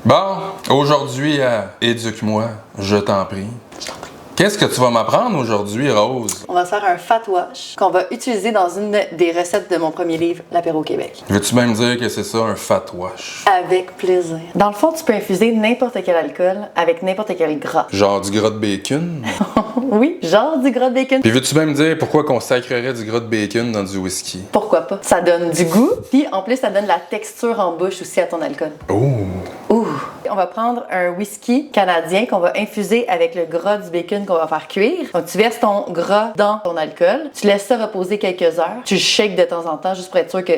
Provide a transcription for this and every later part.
Bon, aujourd'hui, éduque-moi, je t'en prie. Qu'est-ce que tu vas m'apprendre aujourd'hui, Rose? On va faire un fat wash qu'on va utiliser dans une des recettes de mon premier livre, L'Apéro Québec. Veux-tu même dire que c'est ça, un fat wash? Avec plaisir. Dans le fond, tu peux infuser n'importe quel alcool avec n'importe quel gras. Genre du gras de bacon? Oui, genre du gras de bacon. Puis veux-tu même dire pourquoi qu'on sacrerait du gras de bacon dans du whisky? Pourquoi pas? Ça donne du goût, puis en plus, ça donne la texture en bouche aussi à ton alcool. Oh! Ouh! On va prendre un whisky canadien qu'on va infuser avec le gras du bacon qu'on va faire cuire. Donc, tu verses ton gras dans ton alcool, tu laisses ça reposer quelques heures, tu le shakes de temps en temps juste pour être sûr que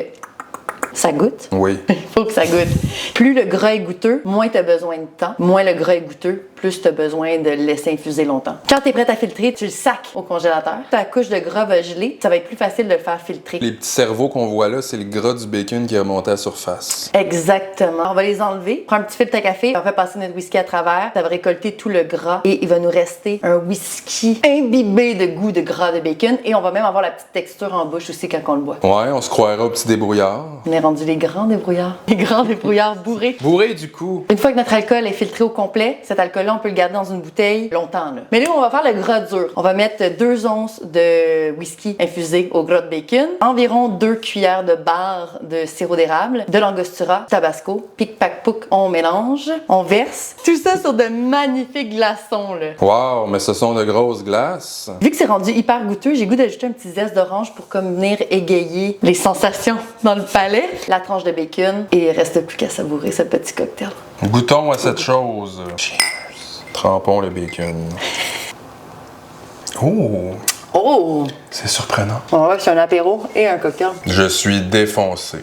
ça goûte. Oui. Il faut que ça goûte. Plus le gras est goûteux, moins tu as besoin de temps. Moins le gras est goûteux, plus tu as besoin de le laisser infuser longtemps. Quand tu es prête à filtrer, tu le sacs au congélateur. Ta couche de gras va geler, ça va être plus facile de le faire filtrer. Les petits cerveaux qu'on voit là, c'est le gras du bacon qui est remonté à la surface. Exactement. On va les enlever. Prends un petit filtre à café. On va passer notre whisky à travers. Ça va récolter tout le gras et il va nous rester un whisky imbibé de goût de gras de bacon. Et on va même avoir la petite texture en bouche aussi quand on le boit. Ouais, on se croirait au petit débrouillard. On est rendu les grands débrouillards. Les grands débrouillards bourrés. Bourré du coup. Une fois que notre alcool est filtré au complet, cet alcool-là, on peut le garder dans une bouteille longtemps. Là. Mais là, on va faire le gras dur. On va mettre 2 onces de whisky infusé au gras de bacon, environ 2 cuillères de barre de sirop d'érable, de l'angostura, tabasco, pic-pac-pouc, on mélange, on verse. Tout ça sur de magnifiques glaçons. Là. Wow, mais ce sont de grosses glaces. Vu que c'est rendu hyper goûteux, j'ai goût d'ajouter un petit zeste d'orange pour comme venir égayer les sensations dans le palais. La tranche de bacon et il reste plus qu'à savourer ce petit cocktail. Goûtons à cette chose. Cheers. Trempons le bacon. Oh! Oh! C'est surprenant. On va voir, c'est un apéro et un cocktail. Je suis défoncé.